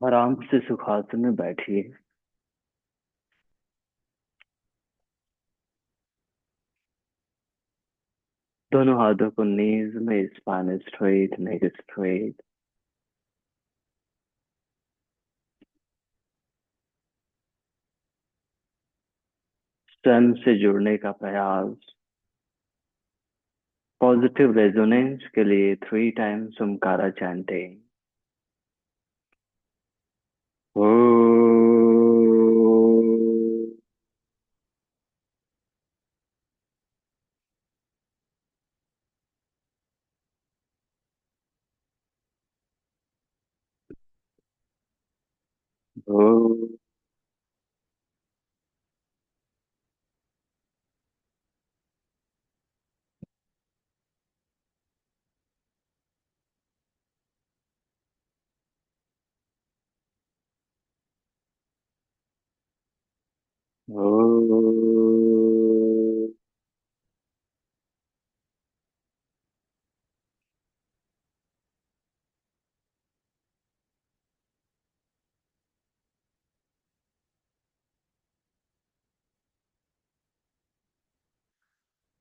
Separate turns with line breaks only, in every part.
आराम से सुखासन में बैठिए। दोनों हाथों को नीज में, स्पाइन स्ट्रेट, नेक स्ट्रेट। स्वयं से जुड़ने का प्रयास। पॉजिटिव रेजोनेंस के लिए 3 टाइम्स ओमकारा चैंटिंग। ओ, ओ, ओ।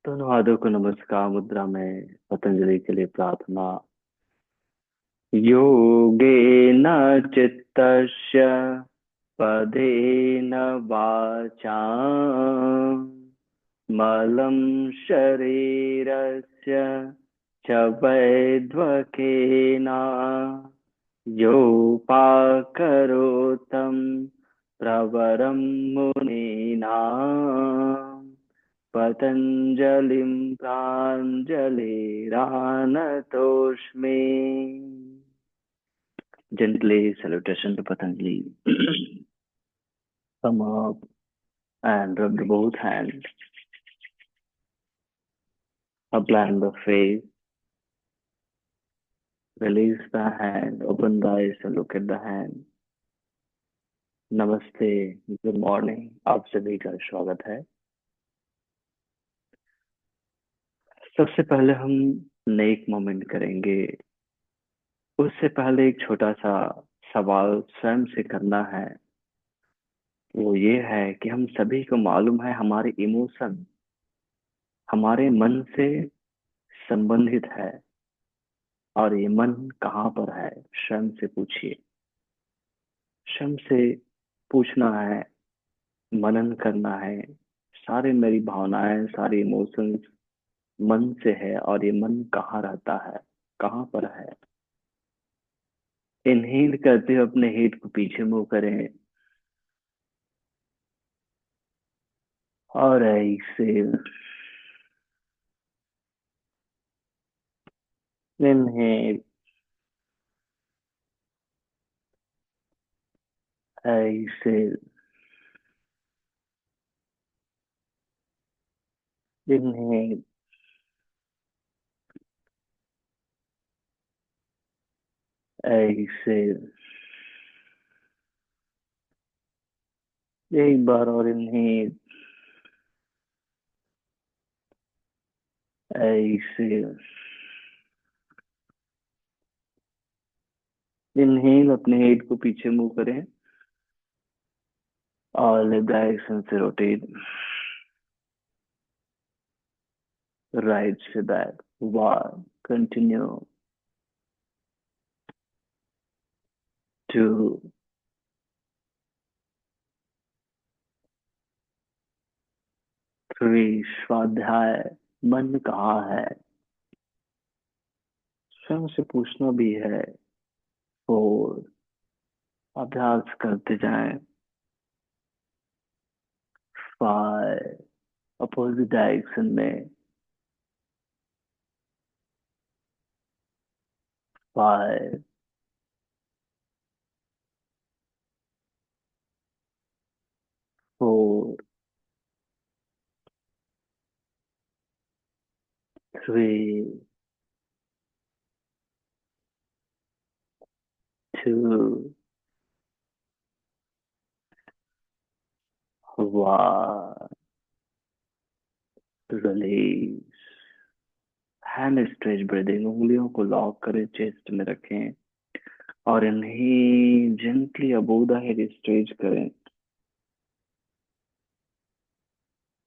दोनों हाथों को नमस्कार मुद्रा में पतंजलि के लिए प्रार्थना। योगेन चित्तस्य पदेन वाचा मलं शरीरस्य च वैद्वकेन योपाकरोतं प्रवरं मुनीनां पतञ्जलिं प्राञ्जलिरानतोऽस्मि। Gently salutation to Patanjali. Come up and rub the both hands. Apply the face. Release the hand. Open the eyes and look at the hand. नमस्ते, गुड मॉर्निंग। आप सभी का स्वागत है। सबसे पहले हम नेक मोमेंट करेंगे। उससे पहले एक छोटा सा सवाल स्वयं से करना है। वो ये है कि हम सभी को मालूम है हमारे इमोशन हमारे मन से संबंधित है। और ये मन कहाँ पर है, स्वयं से पूछिए। स्वयं से पूछना है, मनन करना है। सारे मेरी भावनाएं, सारे इमोशंस मन से है, और ये मन कहाँ रहता है, कहाँ पर है। इनहेल करते हुए अपने हेड को पीछे मुंह करें, और ऐसे इनहेल, ऐसे इनहेल, ऐसे एक बार और इनहेल, ऐसे इनहेल। अपने हेड को पीछे मुंह करें और लेफ्ट डायरेक्शन से रोटेट, राइट से बैक। 1, कंटिन्यू। 2, 3, स्वाध्याय। मन कहाँ है, स्वयं से पूछना भी है। 4, अभ्यास करते जाएं। 5, अपोजिट डायरेक्शन में। 5, 4, 3, 2, 1, रिलीज। Hand stretch breathing. उंगलियों को लॉक करें, चेस्ट में रखें और इन्हें gently above the head stretch करें।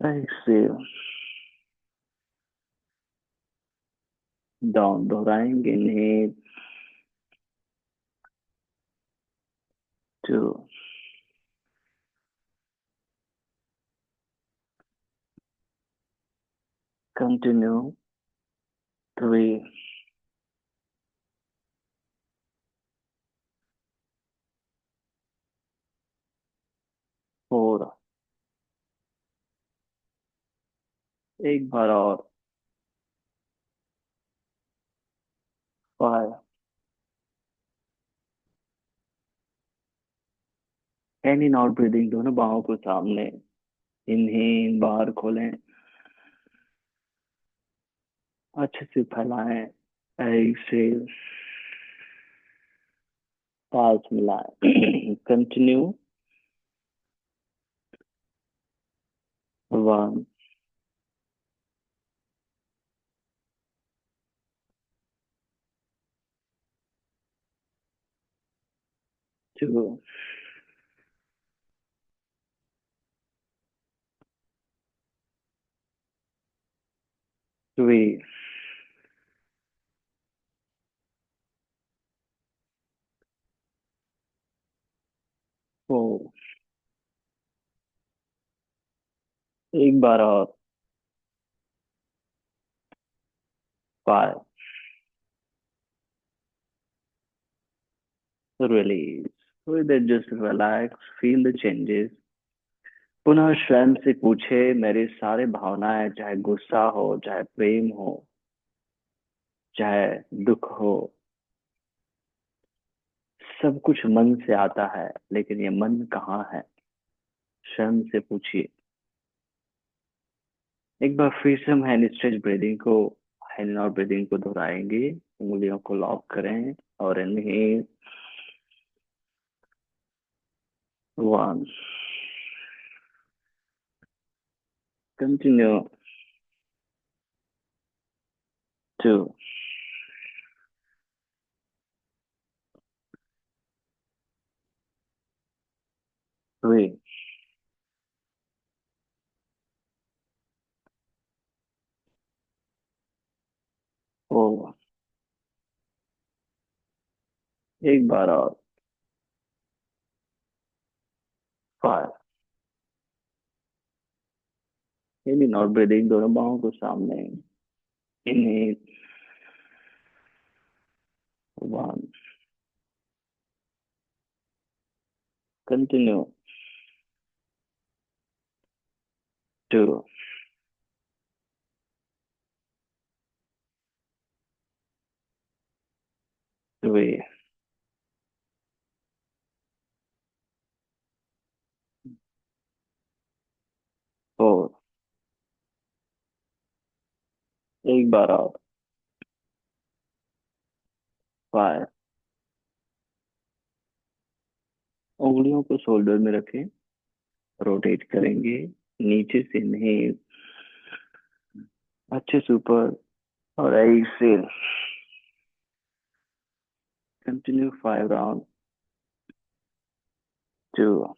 एक्सेल डाउन दोहराएंगे। इन्हें टू, कंटिन्यू, थ्री, फोर, एक बार और, five. And in out breathing, दोनों बाहों को सामने। इन्हें बाहर खोलें, अच्छे से फैलाएं। एक्सेल पास मिलाएं। Continue, one, two, three, four, एक बार और, फाइव। रिलीज। थोड़ी देर just relax, feel the changes. पुनः स्वयं से पूछे, मेरी सारी भावनाएं, चाहे गुस्सा हो, चाहे प्रेम हो, चाहे दुख हो, सब कुछ मन से आता है, लेकिन ये मन कहाँ है? स्वयं से पूछिए। एक बार फिर से हम हैंड और ब्रीदिंग को दोहराएंगे। उंगलियों को लॉक करें और inhale, one, continue, two, three, four, एक बार और, फाइव। इन और ब्रीदिंग, दोनों बाहों को सामने। Inhale, one, continue, two, three, four, एक बार और, फाइव। उंगलियों को शोल्डर में रखें, रोटेट करेंगे नीचे से। इन्हें अच्छे से ऊपर और exhale, continue 5 round, two,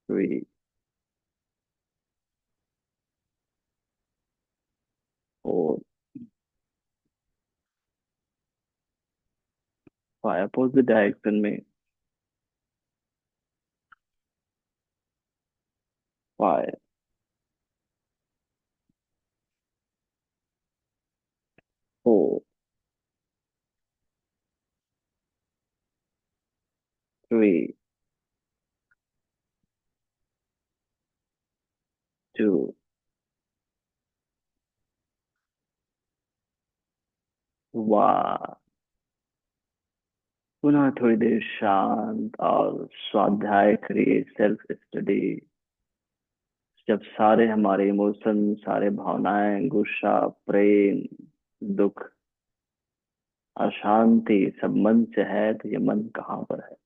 three, four, five. Opposite direction में, five, four, three, two, one. पुनः थोड़ी देर शांत और स्वाध्याय करिए, सेल्फ स्टडी। जब सारे हमारे इमोशन, सारे भावनाएं, गुस्सा, प्रेम, दुख, अशांति सब मन से है, तो ये मन कहाँ पर है?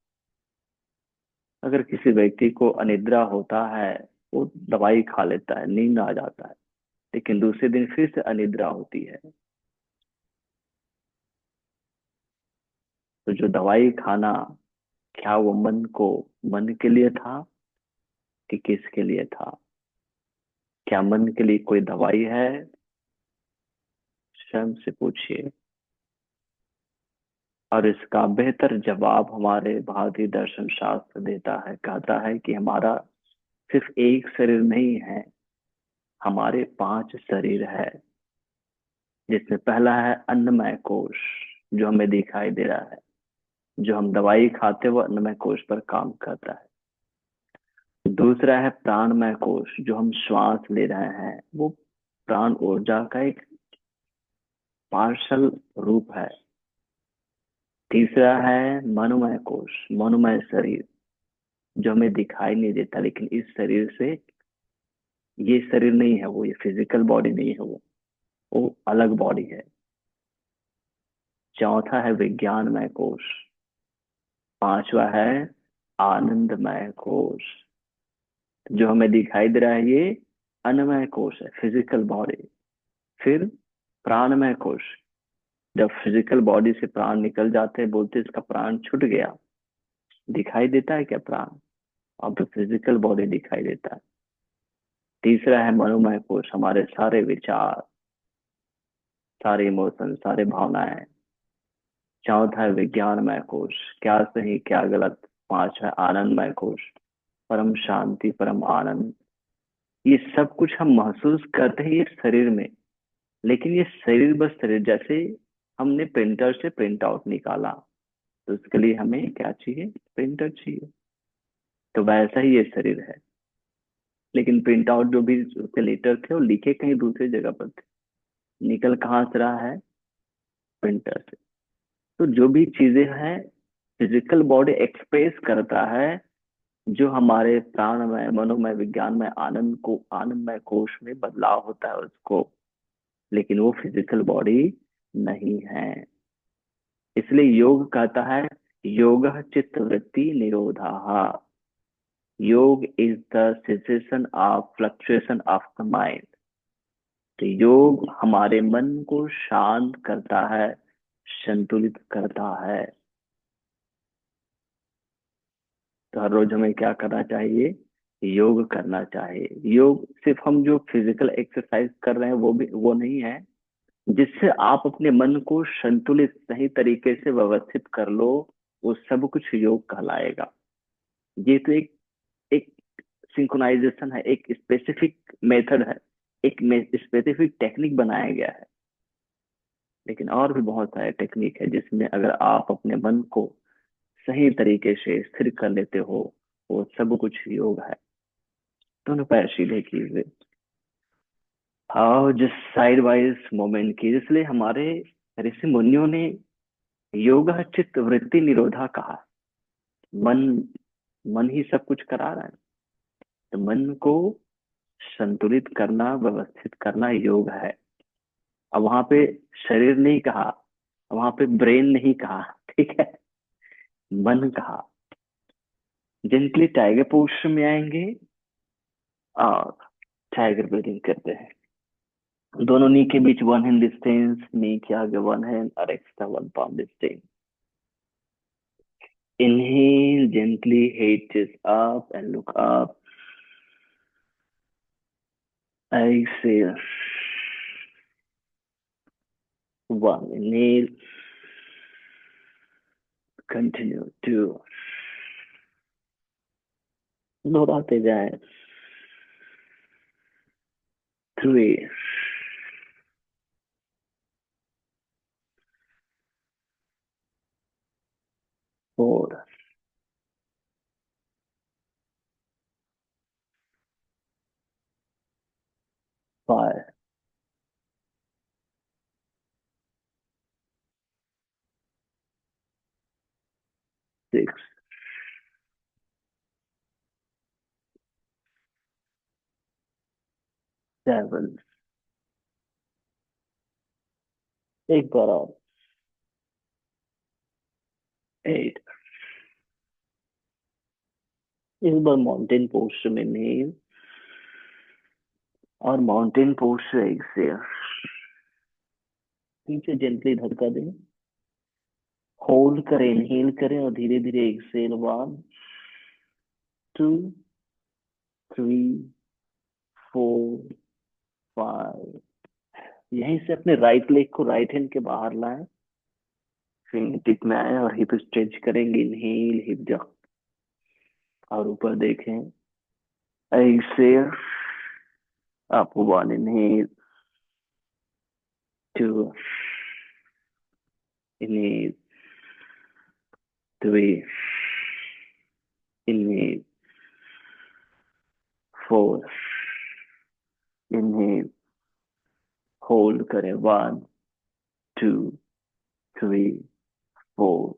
अगर किसी व्यक्ति को अनिद्रा होता है, वो दवाई खा लेता है, नींद आ जाता है, लेकिन दूसरे दिन फिर से अनिद्रा होती है। तो जो दवाई खाना, क्या वो मन के लिए था कि किसके लिए था? क्या मन के लिए कोई दवाई है? स्वयं से पूछिए। और इसका बेहतर जवाब हमारे भारतीय दर्शन शास्त्र देता है, कहता है कि हमारा सिर्फ एक शरीर नहीं है, हमारे 5 शरीर है। जिसमें पहला है अन्नमय कोश, जो हमें दिखाई दे रहा है। जो हम दवाई खाते हैं वो अन्नमय कोश पर काम करता है। दूसरा है प्राणमय कोश, जो हम श्वास ले रहे हैं, वो प्राण ऊर्जा का एक पार्षल रूप है। तीसरा है मनोमय कोश, मनोमय शरीर, जो हमें दिखाई नहीं देता, लेकिन इस शरीर से, ये शरीर नहीं है वो, ये फिजिकल बॉडी नहीं है वो अलग बॉडी है। चौथा है विज्ञानमय कोश। पांचवा है आनंदमय कोश। जो हमें दिखाई दे रहा है ये अन्नमय कोश है, फिजिकल बॉडी। फिर प्राणमय कोश, जब फिजिकल बॉडी से प्राण निकल जाते हैं, बोलते हैं इसका प्राण छूट गया। दिखाई देता है क्या प्राण? अब तो फिजिकल बॉडी दिखाई देता है। तीसरा है मनोमय कोश, हमारे सारे विचार, सारे इमोशन, सारे भावनाएं। चौथा है विज्ञानमय कोश, क्या सही क्या गलत। पांचवा है आनंदमय कोश, परम शांति परम आनंद। ये सब कुछ हम महसूस करते हैं ये शरीर में। लेकिन ये शरीर बस शरीर, जैसे हमने प्रिंटर से प्रिंट आउट निकाला, तो उसके लिए हमें क्या चाहिए? प्रिंटर चाहिए। तो वैसा ही ये शरीर है। लेकिन प्रिंट आउट जो भी उसके लेटर थे वो लिखे कहीं दूसरी जगह पर थे, निकल कहाँ से रहा है? प्रिंटर से। तो जो भी चीजें हैं, फिजिकल बॉडी एक्सप्रेस करता है, जो हमारे प्राणमय मनोमय विज्ञानमय आनंद को, आनंदमय कोश में बदलाव होता है उसको। लेकिन वो फिजिकल बॉडी नहीं है। इसलिए योग कहता है योग चित्त वृत्ति निरोधा। योग is the cessation of fluctuation of the mind. तो योग हमारे मन को शांत करता है, संतुलित करता है। तो हर रोज हमें क्या करना चाहिए? योग करना चाहिए। योग सिर्फ हम जो फिजिकल एक्सरसाइज कर रहे हैं वो नहीं है। जिससे आप अपने मन को संतुलित सही तरीके से व्यवस्थित कर लो, वो सब कुछ योग कहलाएगा। ये तो एक सिंक्रोनाइजेशन है, एक स्पेसिफिक मेथड है, एक स्पेसिफिक टेक्निक बनाया गया है। लेकिन और भी बहुत सारे टेक्निक है, जिसमें अगर आप अपने मन को सही तरीके से स्थिर कर लेते हो, वो सब कुछ योग है। दोनों पैर सीधे कीजिए, आओ जिस साइड वाइज मूवमेंट की, इसलिए हमारे ऋषि मुनियों ने योग चित्त वृत्ति निरोधा कहा। मन मन ही सब कुछ करा रहा है। तो मन को संतुलित करना, व्यवस्थित करना योग है। अब वहां पे शरीर नहीं कहा, वहां पे ब्रेन नहीं कहा, ठीक है, मन कहा। जेंटली टाइगर पोस्टर में आएंगे और टाइगर ब्रीदिंग करते हैं। दोनों नी के बीच 1 hand डिस्टेंस, नी के आगे 1 hand और extra 1 palm distance. Inhale gently, head is up and look up. Exhale. One. Inhale. Continue. Two. दोहराते जाए। Three. 4. 5. 6. 7. एक बार और। 8. इस बार माउंटेन पोस्टर में नहीं, और माउंटेन पोज से एक्सेल, पीछे जेंटली धक्का दें, होल्ड करें, इनहेल करें और धीरे धीरे एक्सेल। 1 2 3 4 5। यहीं से अपने राइट लेग को राइट हैंड के बाहर लाएं, फिंगर टिप में आए और हिप स्ट्रेच करेंगे। इनहेल, हिप जॉक और ऊपर देखें। Exhale, up 1, inhale, 2, inhale, 3, inhale, 4, inhale, hold करें। 1 2 3 4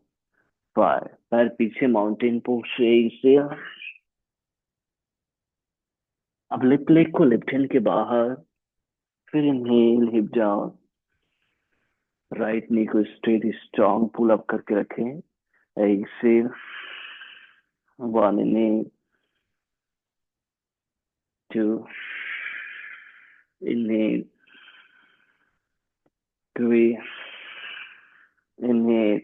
5। पैर पीछे माउंटेन पोज से एक्सेल। अब लेफ्ट लेग को लेफ्ट हैंड के बाहर, फिर inhale, hip down, right knee को स्ट्रेट स्ट्रॉन्ग पुल अप करके रखें। Exhale, 1, inhale, 2, inhale, 3, inhale,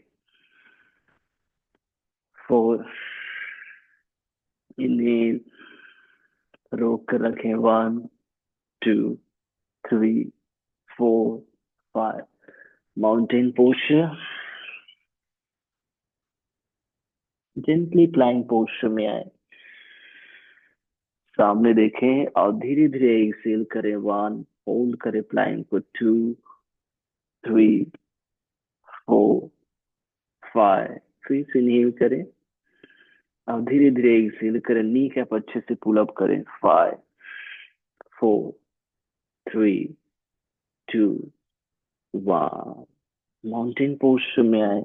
4, inhale, रोक कर रखें। 1 2 3 4 5। माउंटेन पोस्चर, जेंटली प्लाइंग पोस्चर में आए, सामने देखें और धीरे धीरे एक्सेल करें। 1, होल्ड करें प्लाइंग को। 2 3 4 5। फिर से इनहेल करें और धीरे धीरे एक्सेल करें। नी कैप अच्छे से पुल अप करें। 5 4 3 2 1। माउंटेन पोस्चर में आए,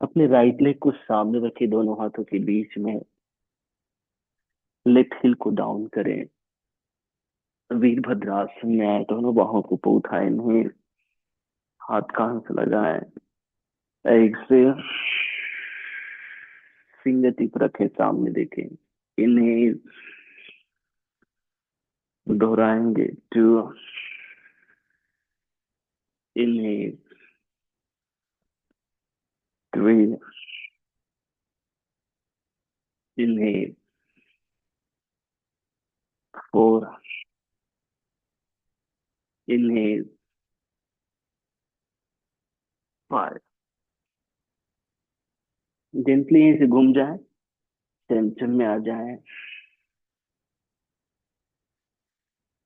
अपने राइट लेग को सामने रखे, दोनों हाथों के बीच में, लेफ्ट हिल को डाउन करें। वीरभद्रासन में आए, दोनों बाहों को ऊपर उठाए, इन्हें हाथ कान से लगाएं। एक्सेल, फिंगर टिप रखें, सामने देखें। इन्हें दोहराएंगे। 2, इन्हें 3, इन्हें 4, इन्हें 5। जेंटली यहीं से घूम जाए, सेंटर में आ जाए।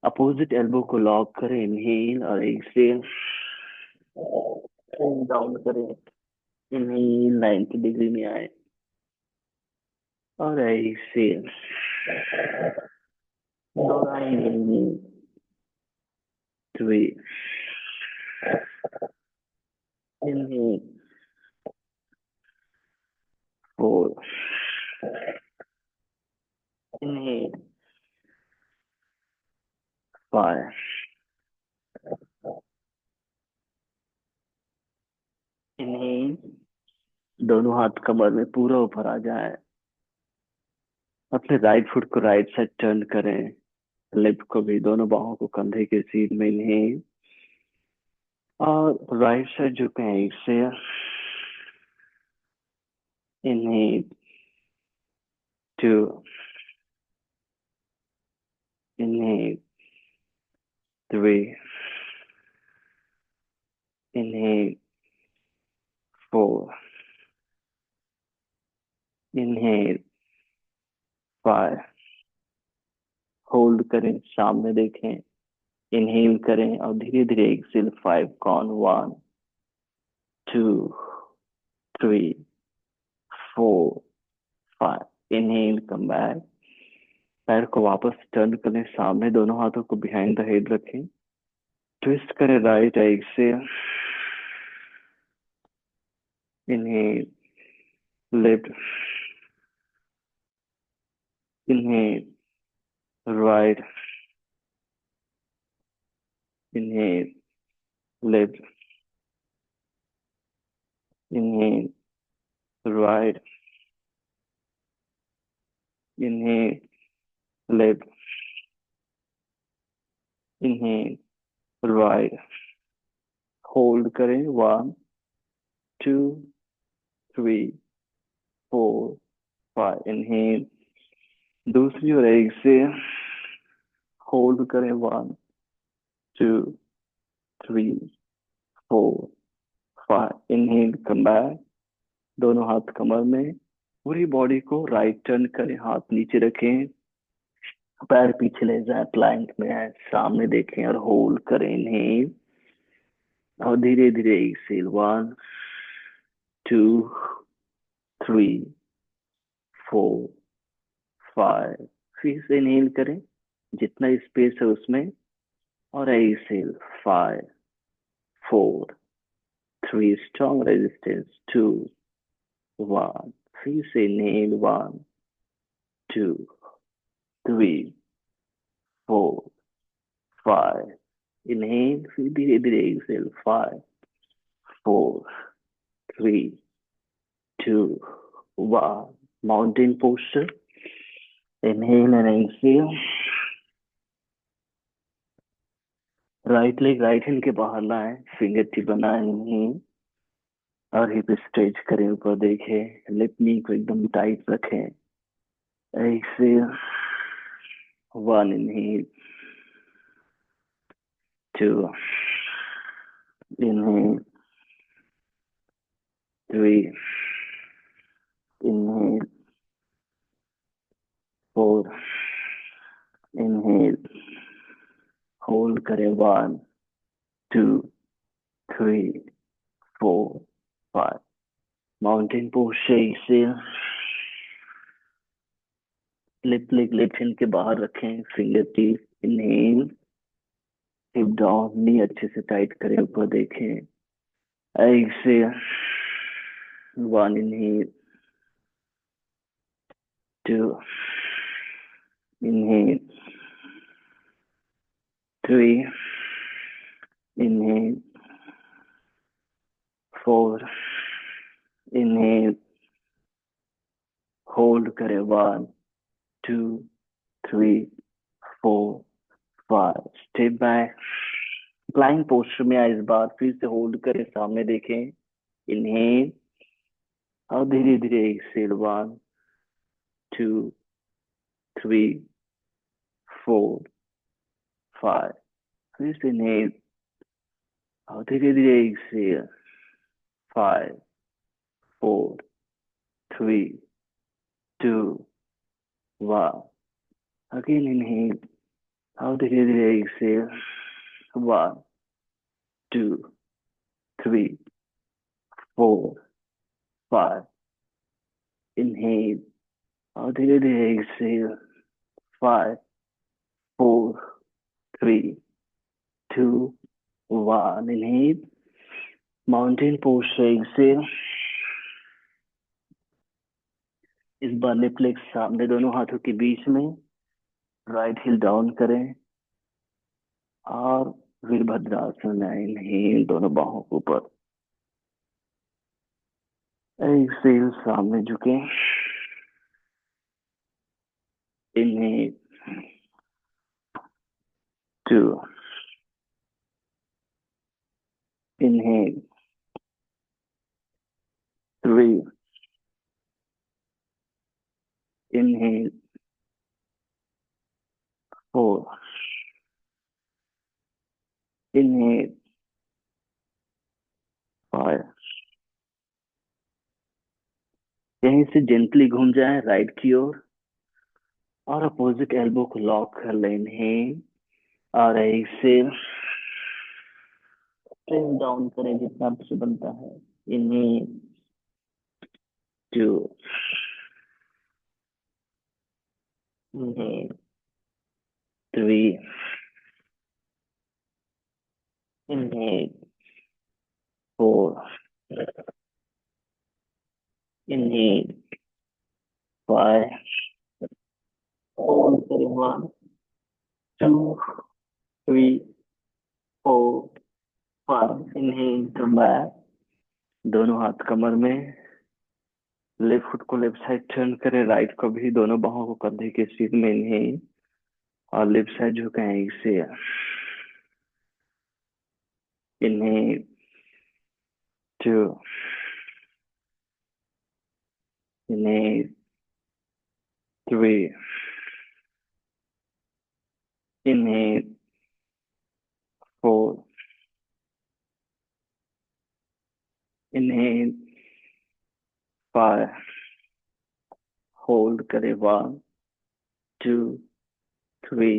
अपोजिट एल्बो को लॉक करें। इनहेल और एक्सेल, डाउन करें। इनहेल, 90 डिग्री में आए और एक्सेल, दोहराएंगे। 3, इनहेल, 4, इनहेल, 5, इनहेल। दोनों हाथ कमर में पूरा ऊपर आ जाए। अपने राइट फुट को राइट साइड टर्न करें, लेफ्ट को भी, दोनों बाहों को कंधे के सीध में। इनहेल और राइट साइड झुकें। Exhale, inhale, 2, inhale, 3, inhale, 4, inhale, 5। Hold करें, सामने देखें। इनहेल करें और धीरे धीरे exhale. 5 count. 1 2 3 4 5। Inhale, come back. पैर को वापस टर्न करें, सामने, दोनों हाथों को बिहाइंड द हेड रखें। ट्विस्ट करें right. Exhale, inhale, left, inhale, right, inhale, left, inhale, right, inhale, left, inhale, right, hold करें, 1 2 3 4 5। इनहेल, दूसरी और एक से होल्ड करें, 1 2 3 4 5। इनहेल, कम बैक, दोनों हाथ कमर में, पूरी बॉडी को राइट टर्न करें, हाथ नीचे रखें, पैर पीछे ले जाए, प्लैंक में है, सामने देखें और होल्ड करें। इनहेल और धीरे धीरे एक्सेल, 1 2 3 4 5। फिर से इनहेल करें जितना स्पेस है उसमें, और एक्सेल, 5 4 3, स्ट्रॉन्ग रेजिस्टेंस, 2 1। फिर से इनहेल, 1 2 3 4 5। इनहेल, फिर धीरे धीरे exhale, 5 4 3 2 1। Mountain posture, inhale and exhale, right leg right hand के बाहर लाएं, फिंगर टिप बनाए, इनहेल और हिप स्ट्रेच करें, ऊपर देखें, लेफ्ट नी को एकदम टाइट रखें, exhale, 1, inhale, 2, inhale, 3, inhale, 4, inhale, hold करें, 1 2 3 4 5। Mountain posture, exhale, left leg left hand के बाहर रखें, finger tip, inhale, hip down, नी अच्छे से टाइट करें, ऊपर देखें, exhale, 1, inhale, 2, inhale, 3, inhale, 4, inhale, hold करें, 1 2 3 4 5। स्टेप बैक, प्लाइंग पोस्टर में आए, इस बार फिर से होल्ड करें, सामने देखें, इनहेल और धीरे धीरे एक्सेल, 1 2 3 4 5। फिर से इनहेल और धीरे धीरे एक्सेल, 5 4 3 2 1। अगेन इनहेल और धीरे धीरे एक्सेल, 1 2 3 4 5। इनहेल और धीरे धीरे exhale, 5 4 3 2 1। Inhale, mountain posture, exhale, इस बार लेफ्ट लेग सामने दोनों हाथों के बीच में, राइट हिल डाउन करें और वीरभद्रासन में इनहेल, दोनों बाहों के ऊपर, एक्सेल, सामने झुके, इनहेल, 2, इनहेल, 3, इनहेल, 4, इनहेल, 5। यहीं से जेंटली घूम जाए राइट की ओर और अपोजिट एल्बो को लॉक कर ले, इनहेल और एक्सेल, प्रेस डाउन करें जितना आपसे बनता है, inhale, 2, inhale, 3, inhale, 4, inhale, 5, hold करें, 1 2 3 4 5। इनहेल, कम बैक, दोनों हाथ कमर में, लेफ्ट फुट को लेफ्ट साइड टर्न करें, राइट को भी, दोनों बाहों को कंधे के सीध में इन्हें, और लेफ्ट साइड झुकाएं इसे, इन्हें, टू, इन्हें, three, inhale, four, inhale, five, hold करें, one, two, three,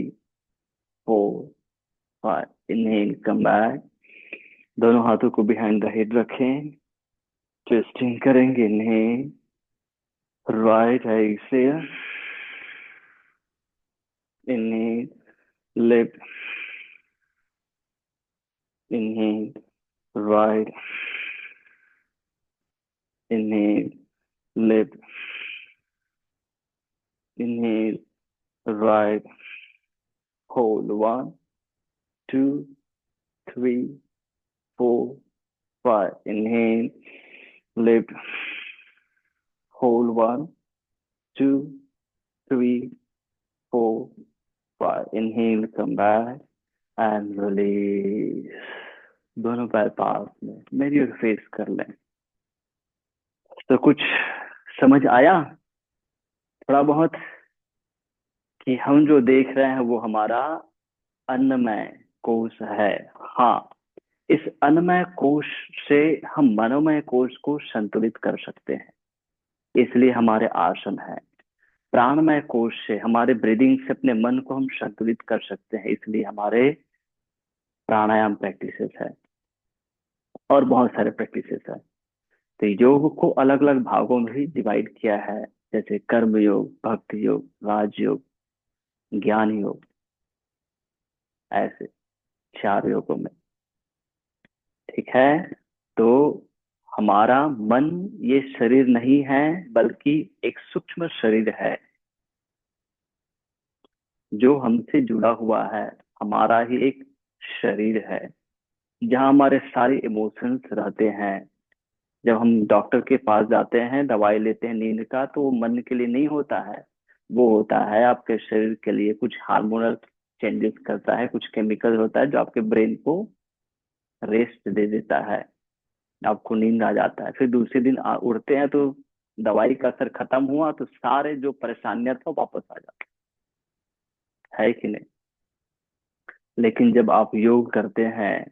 four, five, inhale, come back, दोनों हाथों को बिहाइंड द हेड रखें, ट्विस्टिंग करेंगे, inhale, right exhale, inhale, left, inhale, right, inhale, left, inhale, right, hold, one, two, three, four, five, inhale, lift, hold, one, two, three, four, five, inhale, come back and release. दोनों पैर पास में मेरी ओर face कर लें। तो कुछ समझ आया थोड़ा बहुत कि हम जो देख रहे हैं वो हमारा अन्नमय कोश है। हाँ, इस अन्नमय कोश से हम मनोमय कोश को संतुलित कर सकते हैं, इसलिए हमारे आसन है। प्राणमय कोश से, हमारे ब्रीदिंग से अपने मन को हम संतुलित कर सकते हैं, इसलिए हमारे प्राणायाम प्रैक्टिसेस है और बहुत सारे प्रैक्टिसेस है। तो योग को अलग अलग भागों में भी डिवाइड किया है, जैसे कर्म योग, भक्ति योग, राजयोग, ज्ञान योग, ऐसे 4 योगों में। ठीक है, तो हमारा मन ये शरीर नहीं है, बल्कि एक सूक्ष्म शरीर है जो हमसे जुड़ा हुआ है। हमारा ही एक शरीर है जहाँ हमारे सारे इमोशंस रहते हैं। जब हम डॉक्टर के पास जाते हैं, दवाई लेते हैं नींद का, तो वो मन के लिए नहीं होता है, वो होता है आपके शरीर के लिए। कुछ हार्मोनल चेंजेस करता है, कुछ केमिकल होता है जो आपके ब्रेन को रेस्ट दे देता है, आपको नींद आ जाता है। फिर दूसरे दिन उठते हैं तो दवाई का असर खत्म हुआ, तो सारे जो परेशानियां था वापस आ जाता है कि नहीं। लेकिन जब आप योग करते हैं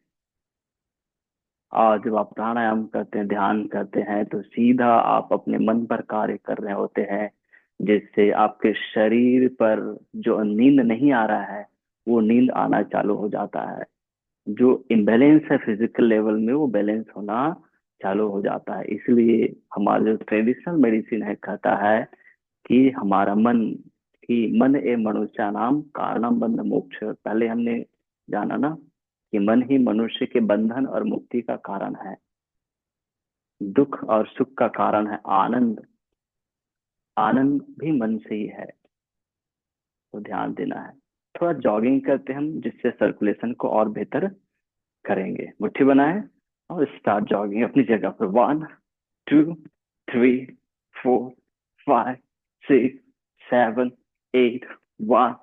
और जब आप प्राणायाम करते हैं, ध्यान करते हैं, तो सीधा आप अपने मन पर कार्य कर रहे होते हैं, जिससे आपके शरीर पर जो नींद नहीं आ रहा है वो नींद आना चालू हो जाता है। जो इम्बैलेंस है फिजिकल लेवल में, वो बैलेंस होना चालू हो जाता है। इसलिए हमारा जो ट्रेडिशनल मेडिसिन है कहता है कि हमारा मन, कि मन ए मनुष्य नाम कारणम बंध मोक्ष। पहले हमने जाना ना कि मन ही मनुष्य के बंधन और मुक्ति का कारण है, दुख और सुख का कारण है आनंद। आनंद भी मन से ही है, तो ध्यान देना है। थोड़ा जॉगिंग करते हैं हम, जिससे सर्कुलेशन को और बेहतर करेंगे। मुट्ठी बनाए और स्टार्ट जॉगिंग अपनी जगह पर। 1, 2, 3, 4, 5, 6, 7, 8, 1,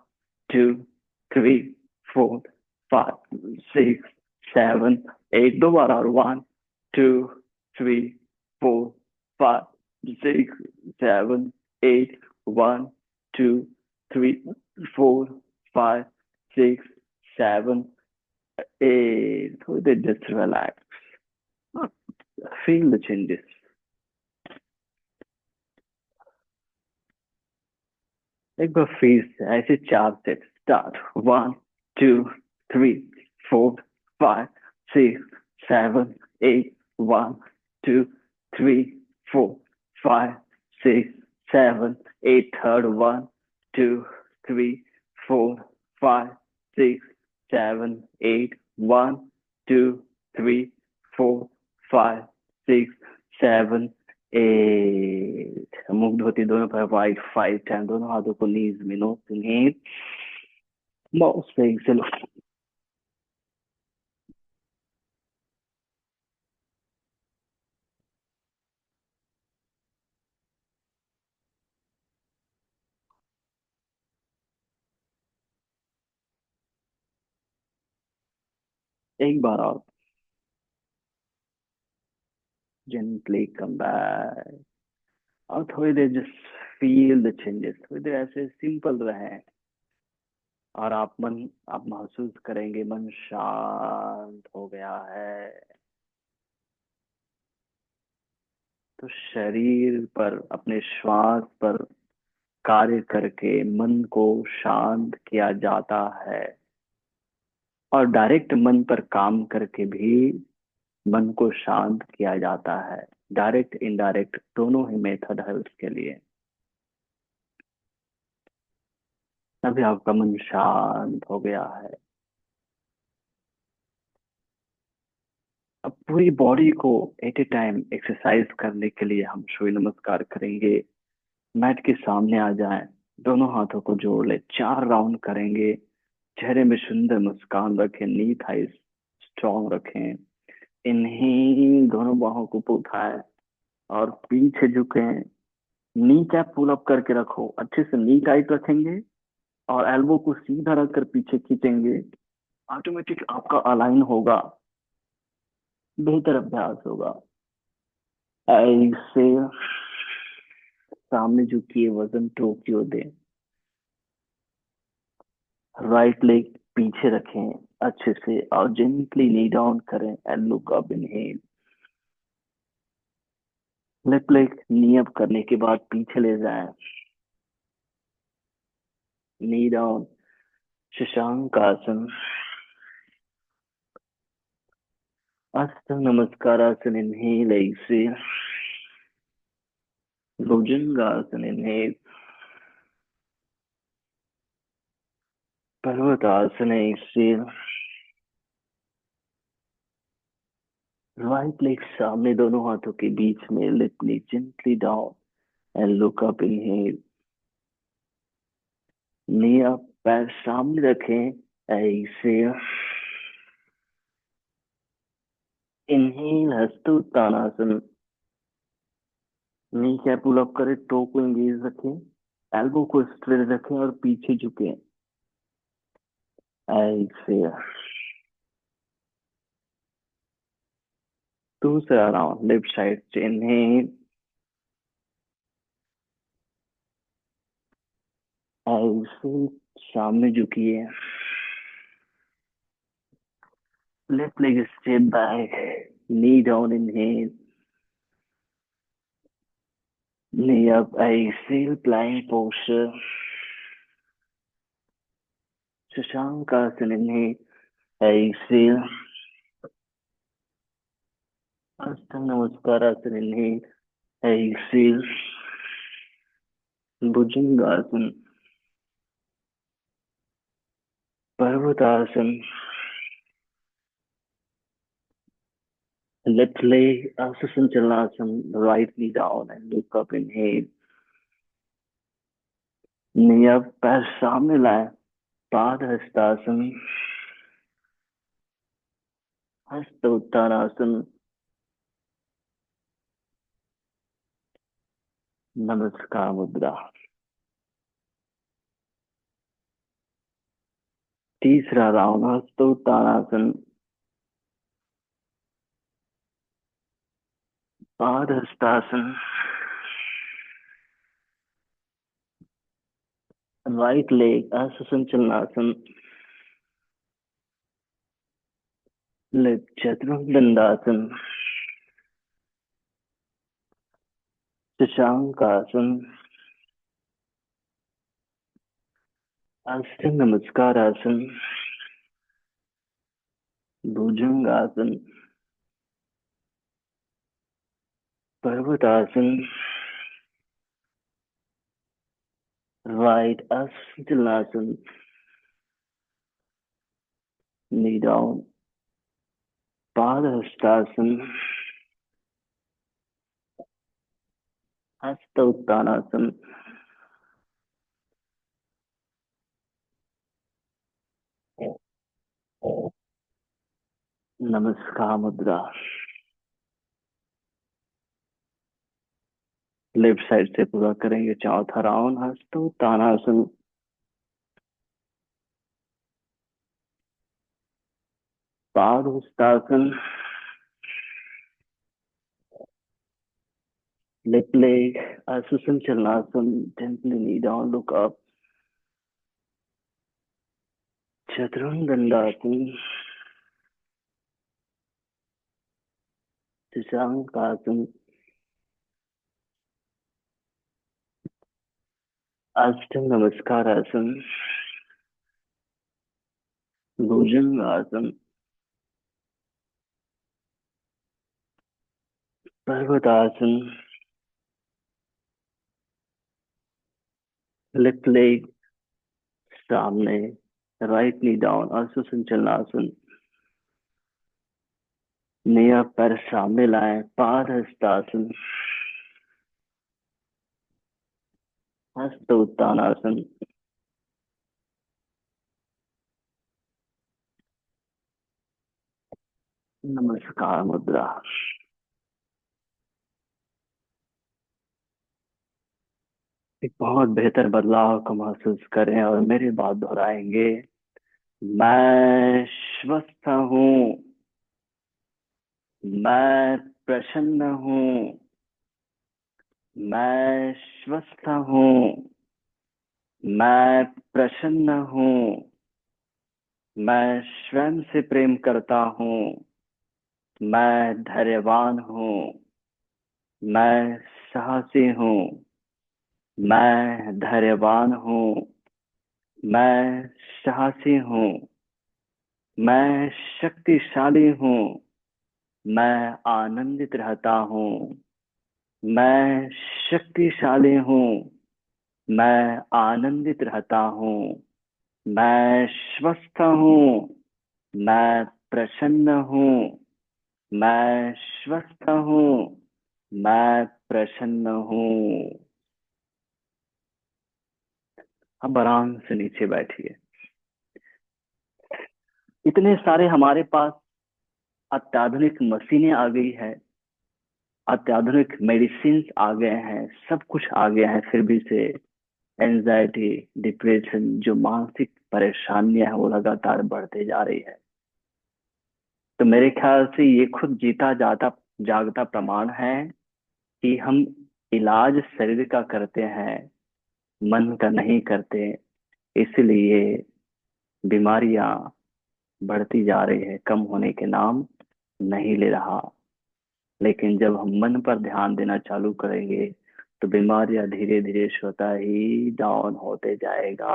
2, 3, 4, 5, 6, 7, 8, दोबारा, और 1, 2, 3, 4, 5, 6, 7, 8, 1, 2, 3, 4, 5, 6, 7, 8. थोड़ी देर just relax, feel the changes. एक बार फिर से ऐसे 4 सेट स्टार्ट। 1, 2, 3, 4, 5, 6, 7, 8, 1, 2, 3, 4, 5, 6, 7, 8, थर्ड, 1, 2, 3, 4, 5, 6, 7, 8, 1, 2, 3, 4, 5, 6, 7, 8। मुख धोती दोनों पर वाइट 5 टाइम, दोनों हाथों को नीज में नो सुनिए, माउस पे एक्सेल। एक बार और। Gently come back. और थोड़ी देर जस्ट फील द चेंजेस, थोड़ी देर ऐसे सिंपल रहे। और आप महसूस करेंगे मन शांत हो गया है। तो शरीर पर, अपने श्वास पर कार्य करके मन को शांत किया जाता है। और डायरेक्ट मन पर काम करके भी मन को शांत किया जाता है। डायरेक्ट इनडायरेक्ट दोनों ही मेथड है उसके लिए। अभी आपका मन शांत हो गया है। अब पूरी बॉडी को एट ए टाइम एक्सरसाइज करने के लिए हम सूर्य नमस्कार करेंगे। मैट के सामने आ जाएं, दोनों हाथों को जोड़ ले, 4 राउंड करेंगे। चेहरे में सुंदर मुस्कान रखें, नी थाइस स्ट्रॉन्ग रखें। इन्हीं दोनों बाहों को उठाएं और पीछे झुकें। नी कैप पुल अप करके रखो, अच्छे से नी टाइट रखेंगे और एल्बो को सीधा रखकर पीछे खींचेंगे। ऑटोमेटिक आपका अलाइन होगा, बेहतर अभ्यास होगा। ऐसे सामने झुकिए, वजन टोकियो दे। राइट लेग पीछे रखें अच्छे से और जेंटली नी डाउन करें and look up, inhale. Left leg knee up करने के बाद पीछे ले जाएं, नी डाउन, शशांक आसन, अष्ट नमस्कार आसन, इनहेल ऐसे, भुजंग आसन, इनहेल, पर्वत आसन ऐसे। राइट लेग सामने दोनों हाथों के बीच में, lift knee gently down and look up, inhale. Knee up, पैर सामने रखें ऐसे, इनहेल हस्तोत्तानासन। नी कैप पुल अप करें, टो को एंगेज रखें, एल्बो को स्ट्रेट रखें और पीछे झुकें ऐसे। दूसरा राउंड लेफ्ट साइड से, इनहेल ऐसे, सामने झुकिए, left leg straight back, knee down, inhale, knee up ऐसे, प्लाइंग पोस्चर, शशांक आसन, इनहेल ऐसे, अष्ट नमस्कार आसन, इनहेल ऐसे, भुजंगासन, पर्वतासन, लेफ्ट लेग आसन चलनासन, right knee down and look up, inhale. Knee up, पैर सामने लाए, पाद हस्तासन, हस्त उत्तानासन, नमस्कार मुद्रा। तीसरा राउंड हस्त उत्तानासन, पाद हस्तासन, राइट लेग आसन चलनासन, लेफ्ट चतुर्भुज दंडासन, शशांक आसन, अष्ट नमस्कार आसन, भुजंग आसन, पर्वतासन, राइट आसन चलनासन, नी डाउन, पाद हस्तासन, हस्त उत्तानासन, नमस्कार मुद्रा। लेफ्ट साइड से पूरा करेंगे चौथा राउंड हस्त Uttanasana. Padahastasana, left leg, Asusam Chandrasana, gently knee down, look up. Chaturanga, Shashankasan, Ashtanga Namaskarasan, Bhujangasana, Parvatasana, left leg सामने, right knee down, Asusam Chandrasana, निया पैर सामने लाएं, पादहस्तासन, हस्त उत्तानासन, नमस्कार मुद्रा। एक बहुत बेहतर बदलाव को महसूस करें और मेरी बात दोहराएंगे। मैं स्वस्थ हूँ, मैं प्रसन्न हूँ, मैं स्वस्थ हूँ, मैं प्रसन्न हूँ, मैं स्वयं से प्रेम करता हूँ, मैं धैर्यवान हूँ, मैं साहसी हूँ, मैं धैर्यवान हूँ, मैं साहसी हूँ, मैं शक्तिशाली हूँ, मैं आनंदित रहता हूँ, मैं शक्तिशाली हूँ, मैं आनंदित रहता हूँ, मैं स्वस्थ हूँ, मैं प्रसन्न हूँ, मैं स्वस्थ हूँ, मैं प्रसन्न हूँ। अब आराम से नीचे बैठिए। इतने सारे हमारे पास अत्याधुनिक मशीनें आ गई है, अत्याधुनिक मेडिसिन आ गए हैं, सब कुछ आ गया है, फिर भी से एंजाइटी, डिप्रेशन, जो मानसिक परेशानियां हैं वो लगातार बढ़ते जा रही है। तो मेरे ख्याल से ये खुद जीता जाता जागता प्रमाण है कि हम इलाज शरीर का करते हैं, मन का नहीं करते, इसलिए बीमारियां बढ़ती जा रही है, कम होने के नाम नहीं ले रहा। लेकिन जब हम मन पर ध्यान देना चालू करेंगे तो बीमारियां धीरे धीरे स्वतः ही डाउन होते जाएगा।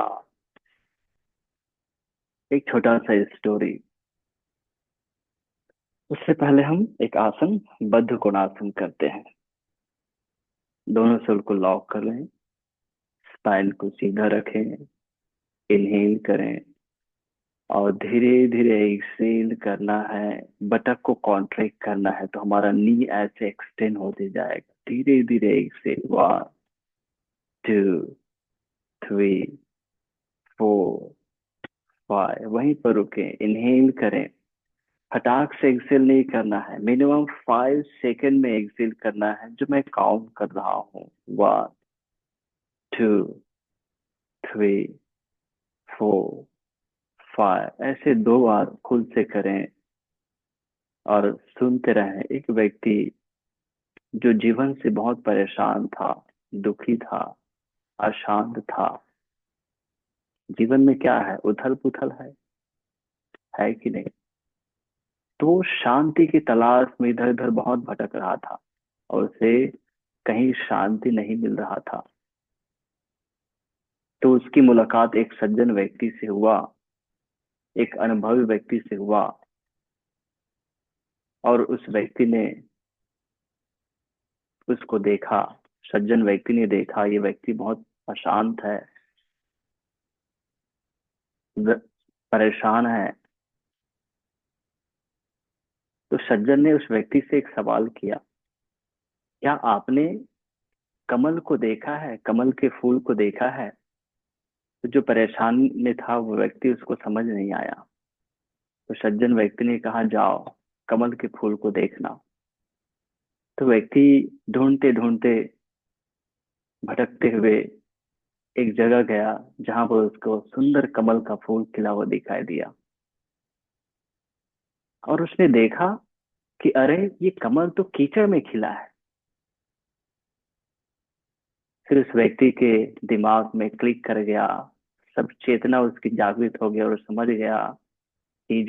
एक छोटा सा स्टोरी। उससे पहले हम एक आसन, बद्ध कोणासन करते हैं। दोनों शरीर को लॉक कर लें, स्पाइन को सीधा रखें, इनहेल करें और धीरे धीरे एक्सहेल करना है। बटक को कॉन्ट्रैक्ट करना है तो हमारा नी ऐसे एक्सटेंड होते जाएगा। धीरे धीरे एक्सहेल, 1 2 3 4 5, वहीं पर रुके, इनहेल करें। फटाक से एक्सेल नहीं करना है, मिनिमम 5 सेकेंड में एक्सेल करना है, जो मैं काउंट कर रहा हूँ। 1 2 3 4 5, ऐसे 2 बार खुद से करें और सुनते रहें। एक व्यक्ति जो जीवन से बहुत परेशान था, दुखी था, अशांत था, जीवन में क्या है, उथल पुथल है कि नहीं, तो वो शांति की तलाश में इधर उधर बहुत भटक रहा था और उसे कहीं शांति नहीं मिल रहा था। तो उसकी मुलाकात एक सज्जन व्यक्ति से हुआ, एक अनुभवी व्यक्ति से हुआ, और उस व्यक्ति ने उसको देखा। सज्जन व्यक्ति ने देखा ये व्यक्ति बहुत अशांत है, व- परेशान है। तो सज्जन ने उस व्यक्ति से एक सवाल किया, क्या आपने कमल को देखा है, कमल के फूल को देखा है? तो जो परेशान में था वो व्यक्ति, उसको समझ नहीं आया। तो सज्जन व्यक्ति ने कहा, जाओ कमल के फूल को देखना। तो व्यक्ति ढूंढते ढूंढते, भटकते हुए एक जगह गया जहां पर उसको सुंदर कमल का फूल खिला हुआ दिखाई दिया। और उसने देखा कि अरे ये कमल तो कीचड़ में खिला है। फिर उस व्यक्ति के दिमाग में क्लिक कर गया, सब चेतना उसकी जागृत हो गया और समझ गया कि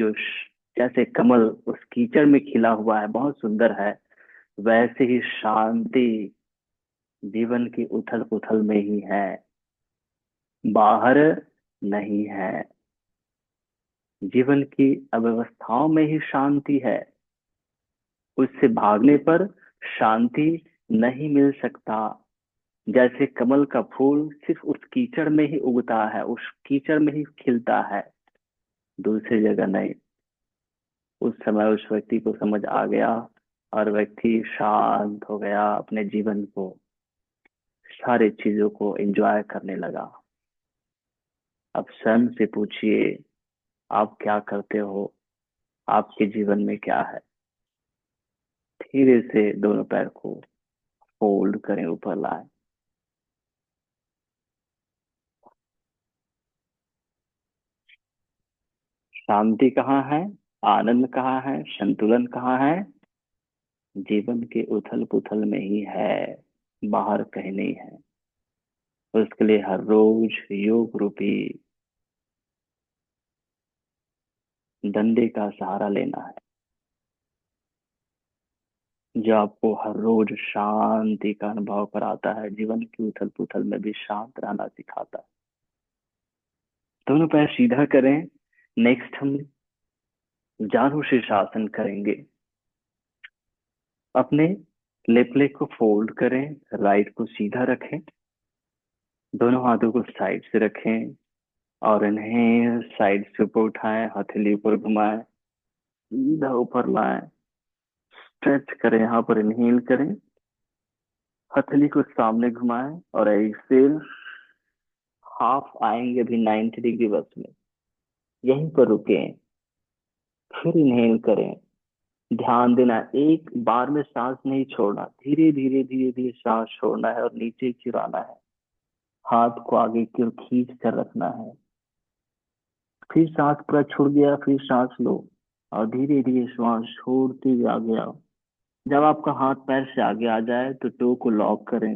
जैसे कमल उस कीचड़ में खिला हुआ है, बहुत सुंदर है, वैसे ही शांति जीवन की उथल पुथल में ही है, बाहर नहीं है। जीवन की अव्यवस्थाओं में ही शांति है। उससे भागने पर शांति नहीं मिल सकता। जैसे कमल का फूल सिर्फ उस कीचड़ में ही उगता है, उस कीचड़ में ही खिलता है, दूसरी जगह नहीं। उस समय उस व्यक्ति को समझ आ गया और व्यक्ति शांत हो गया, अपने जीवन को, सारी चीजों को एंजॉय करने लगा। अब स्वयं से पूछिए, आप क्या करते हो? आपके जीवन में क्या है? धीरे से दोनों पैर को फोल्ड करें, ऊपर लाएं। शांति कहाँ है? आनंद कहाँ है? संतुलन कहाँ है? जीवन के उथल पुथल में ही है, बाहर कहीं नहीं है। उसके लिए हर रोज योग रूपी डंडे का सहारा लेना है, जो आपको हर रोज शांति का अनुभव कराता है, जीवन की उथल पुथल में भी शांत रहना सिखाता है। दोनों पैर सीधा करें। नेक्स्ट हम जानु शीर्षासन करेंगे। अपने लेफ्ट लेग को फोल्ड करें, राइट को सीधा रखें, दोनों हाथों को साइड से रखें और इन्हें साइड से ऊपर उठाएं, हथेली ऊपर घुमाएं, सीधा ऊपर लाएं, स्ट्रेच करें। यहाँ पर इनहेल करें, हथेली को सामने घुमाएं और एक्सेल, हाफ आएंगे अभी 90 डिग्री बस में, यहीं पर रुके। फिर इनहेल करें। ध्यान देना, एक बार में सांस नहीं छोड़ना, धीरे धीरे धीरे धीरे सांस छोड़ना है और नीचे गिराना है। हाथ को आगे की ओर खींच कर रखना है। फिर सांस पूरा छूट गया, फिर सांस लो और धीरे धीरे श्वास छोड़ते हुए आगे आओ। जब आपका हाथ पैर से आगे आ जाए तो टो को लॉक करें,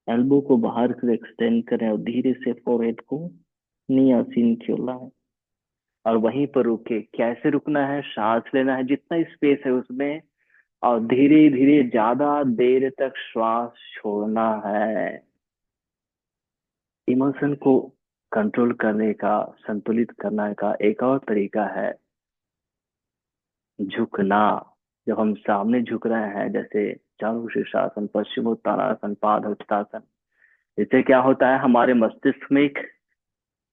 एल्बो को बाहर से एक्सटेंड करें और धीरे से फोरहेड को नी और सीन की ओर लाएं और वहीं पर रुके। कैसे रुकना है? सांस लेना है जितना स्पेस है उसमें और धीरे धीरे ज्यादा देर तक श्वास छोड़ना है। इमोशन को कंट्रोल करने का, संतुलित करने का एक और तरीका है झुकना। जब हम सामने झुक रहे हैं, जैसे चारु शीर्षासन, पश्चिमोत्तानासन, पादहस्तासन, इससे क्या होता है, हमारे मस्तिष्क में एक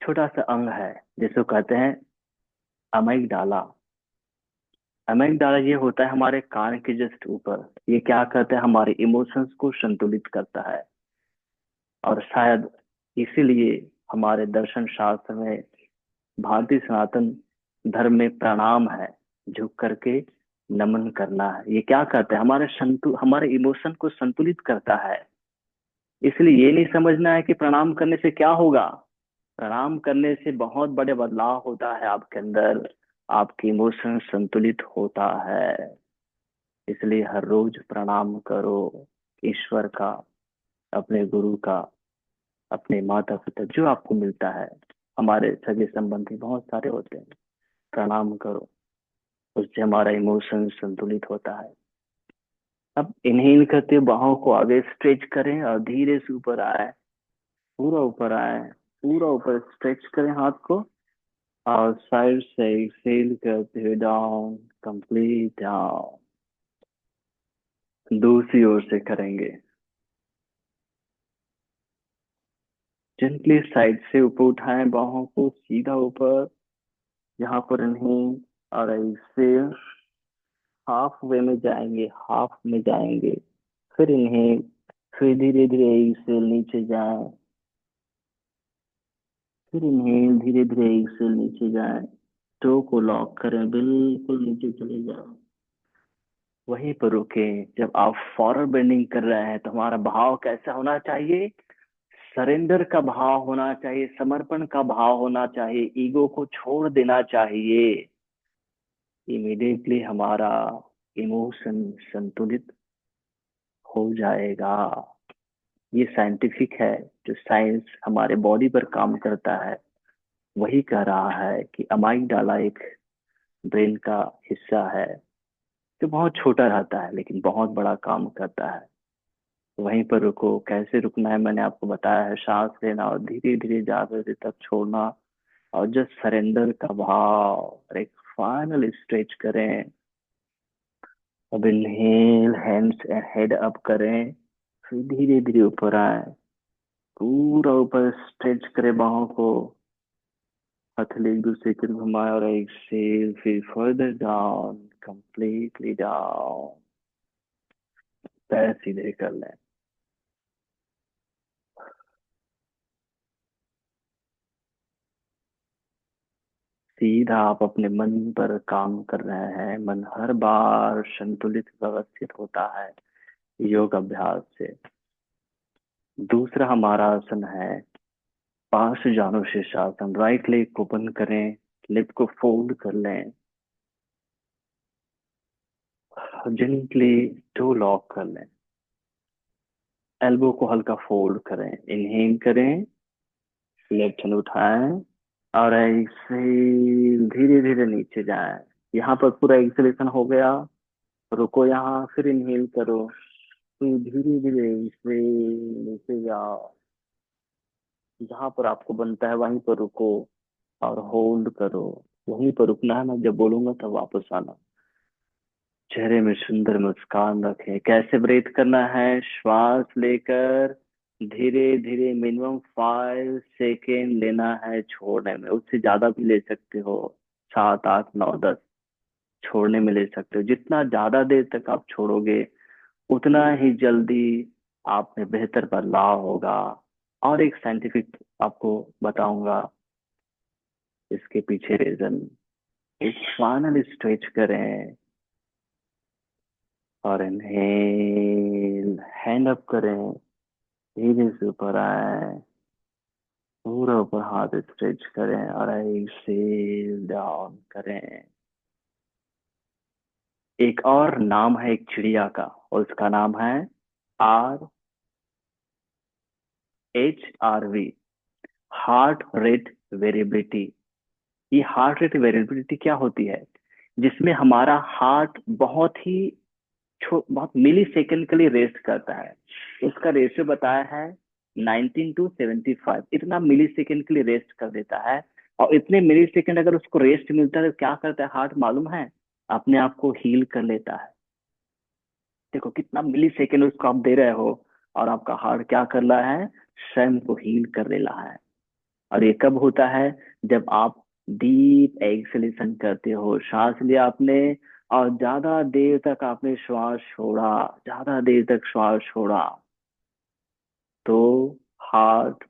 छोटा सा अंग है जिसको कहते हैं अमिगडाला। अमिगडाला ये होता है हमारे कान के जस्ट ऊपर। ये क्या करता है, हमारे इमोशंस को संतुलित करता है। और शायद इसीलिए हमारे दर्शन शास्त्र में, भारतीय सनातन धर्म में प्रणाम है, झुक करके नमन करना है। ये क्या करता है, हमारे इमोशन को संतुलित करता है। इसलिए ये नहीं समझना है कि प्रणाम करने से क्या होगा। प्रणाम करने से बहुत बड़े बदलाव होता है आपके अंदर, आपकी इमोशन संतुलित होता है। इसलिए हर रोज प्रणाम करो, ईश्वर का, अपने गुरु का, अपने माता पिता, जो आपको मिलता है। हमारे सगे संबंधी बहुत सारे होते हैं, प्रणाम करो, उससे हमारा इमोशन संतुलित होता है। अब इनहेल करते हुए बाहों को आगे स्ट्रेच करें और धीरे से ऊपर आए, पूरा ऊपर आए, पूरा ऊपर स्ट्रेच करें हाथ को और साइड से एक्सेल करते हुए डाउन, कंप्लीट डाउन। दूसरी ओर से करेंगे। जेंटली साइड से ऊपर उठाएं बाहों को सीधा ऊपर, यहाँ पर इनहेल और एक्सेल, हाफ वे में जाएंगे, हाफ में जाएंगे। फिर इनहेल, फिर धीरे धीरे एक्सेल नीचे जाए, फिर इनहेल, धीरे धीरे एक्सेल नीचे जाए। टो को लॉक करें, बिल्कुल नीचे चले जाओ, वहीं पर रुके। जब आप फॉरवर्ड बेंडिंग कर रहे हैं तो हमारा भाव कैसा होना चाहिए? सरेंडर का भाव होना चाहिए, समर्पण का भाव होना चाहिए, ईगो को छोड़ देना चाहिए। इमीडिएटली हमारा इमोशन संतुलित हो जाएगा। ये साइंटिफिक है। जो साइंस हमारे बॉडी पर काम करता है वही कह रहा है कि अमाइगडाला एक ब्रेन का हिस्सा है जो बहुत छोटा रहता है लेकिन बहुत बड़ा काम करता है। वहीं पर रुको। कैसे रुकना है मैंने आपको बताया है। सांस लेना और धीरे धीरे ज्यादा देर तक छोड़ना और जस्ट सरेंडर का भाव और एक फाइनल स्ट्रेच करें। अब inhale, hands and head up करें। फिर धीरे धीरे ऊपर आए। पूरा ऊपर स्ट्रेच करें बाहों को। हथेली एक दूसरे की तरफ घुमाए और एक्सेल। फिर फर्दर डाउन, कंप्लीटली डाउन। पैर सीधे कर लें। सीधा आप अपने मन पर काम कर रहे हैं। मन हर बार संतुलित व्यवस्थित होता है योग अभ्यास से। दूसरा हमारा आसन है पार्श्वजानु शीर्षासन। राइट लेग को ओपन करें। लेफ्ट को फोल्ड कर लें। जेंटली टू लॉक कर लें। एल्बो को हल्का फोल्ड करें। इनहेल करें। लेफ्ट हैंड उठाएं और एक्सेल धीरे धीरे नीचे जाएं। यहाँ पर पूरा एक्सेलेशन हो गया। रुको यहाँ। फिर इनहेल करो। फिर धीरे धीरे एक्सेल नीचे जाओ। जहां पर आपको बनता है वहीं पर रुको और होल्ड करो। वहीं पर रुकना है। मैं जब बोलूंगा तब वापस आना। चेहरे में सुंदर मुस्कान रखें। कैसे ब्रीथ करना है। श्वास लेकर धीरे धीरे मिनिमम 5 सेकेंड लेना है छोड़ने में। उससे ज्यादा भी ले सकते हो। 7, 8, 9, 10 छोड़ने में ले सकते हो। जितना ज्यादा देर तक आप छोड़ोगे उतना ही जल्दी आप में बेहतर बदलाव होगा। और एक साइंटिफिक आपको बताऊंगा इसके पीछे रीजन। एक फाइनल स्ट्रेच करें और इनहेल हैंड अप करें। धीरे से ऊपर आए। पूरा ऊपर हाथ स्ट्रेच करें और एक्सेल डाउन करें। एक और नाम है एक चिड़िया का और उसका नाम है RHRV, हार्ट रेट वेरिएबिलिटी। ये हार्ट रेट वेरिएबिलिटी क्या होती है। जिसमें हमारा हार्ट बहुत मिली सेकेंड के लिए रेस्ट करता है। उसका रेशियो बताया है 19 to 75। इतना मिली सेकेंड के लिए रेस्ट कर देता है। और इतने मिली सेकेंड अगर उसको रेस्ट मिलता है तो क्या करता है हार्ट मालूम है। अपने आप को हील कर लेता है। देखो कितना मिली सेकेंड उसको आप दे रहे हो और आपका हार्ट क्या कर रहा है। स्वयं को हील कर ले रहा है। और ये कब होता है। जब आप डीप एक्सलेशन करते हो। सांस लिया आपने और ज्यादा देर तक आपने श्वास छोड़ा। ज्यादा देर तक श्वास छोड़ा तो हार्ट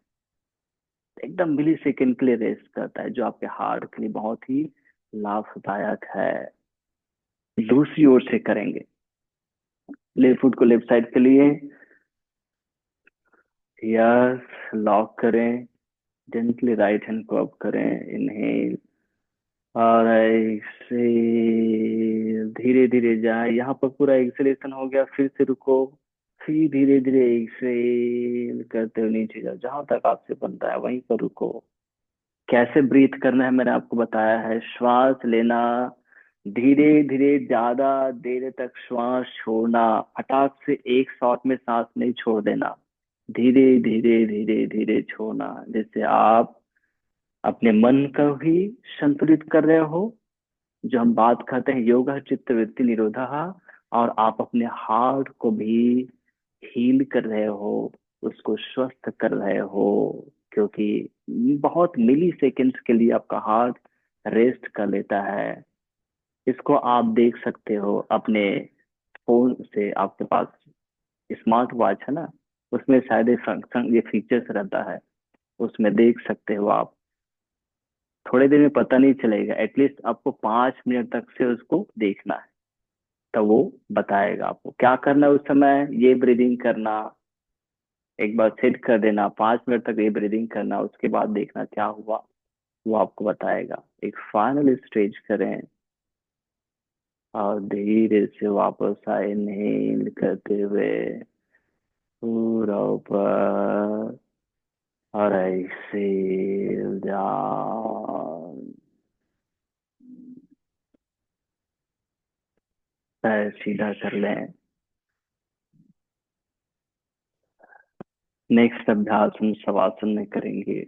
एकदम मिली सेकेंड के लिए रेस्ट करता है जो आपके हार्ट के लिए बहुत ही लाभदायक है। दूसरी ओर से करेंगे। लेफ्ट फुट को लेफ्ट साइड के लिए। यस, लॉक करें। जेंटली राइट हैंड को अप करें। इनहेल और ऐसे धीरे धीरे जाए। यहाँ पर पूरा एक्सेलेशन हो गया। फिर से रुको। फिर धीरे धीरे एक्सेल करते हुए नीचे जाओ। जहां तक आपसे बनता है वहीं पर रुको। कैसे ब्रीथ करना है मैंने आपको बताया है। श्वास लेना। धीरे धीरे ज्यादा देर तक श्वास छोड़ना। फटाक से एक शॉट में सांस नहीं छोड़ देना। धीरे धीरे धीरे धीरे छोड़ना। जिससे आप अपने मन को भी संतुलित कर रहे हो। जो हम बात करते हैं योगा चित्त वृत्ति निरोधा। और आप अपने हार्ट को भी हील कर रहे हो। उसको स्वस्थ कर रहे हो। क्योंकि बहुत मिली सेकेंड्स के लिए आपका हार्ट रेस्ट कर लेता है। इसको आप देख सकते हो अपने फोन से। आपके पास स्मार्ट वॉच है ना। उसमें शायद ये फंक्शन ये फीचर्स रहता है। उसमें देख सकते हो आप। थोड़ी देर में पता नहीं चलेगा। एटलीस्ट आपको 5 मिनट तक से उसको देखना है। तो वो बताएगा आपको क्या करना है उस समय। ये ब्रीदिंग करना। एक बार सेट कर देना 5 मिनट तक ये ब्रीदिंग करना। उसके बाद देखना क्या हुआ। वो आपको बताएगा। एक फाइनल स्टेज करें। और धीरे से वापस आए इनहेल करते हुए पूरा ऊपर, और ऐसे जान, पैर सीधा कर लें। नेक्स्ट अभ्यास हम शवासन में करेंगे।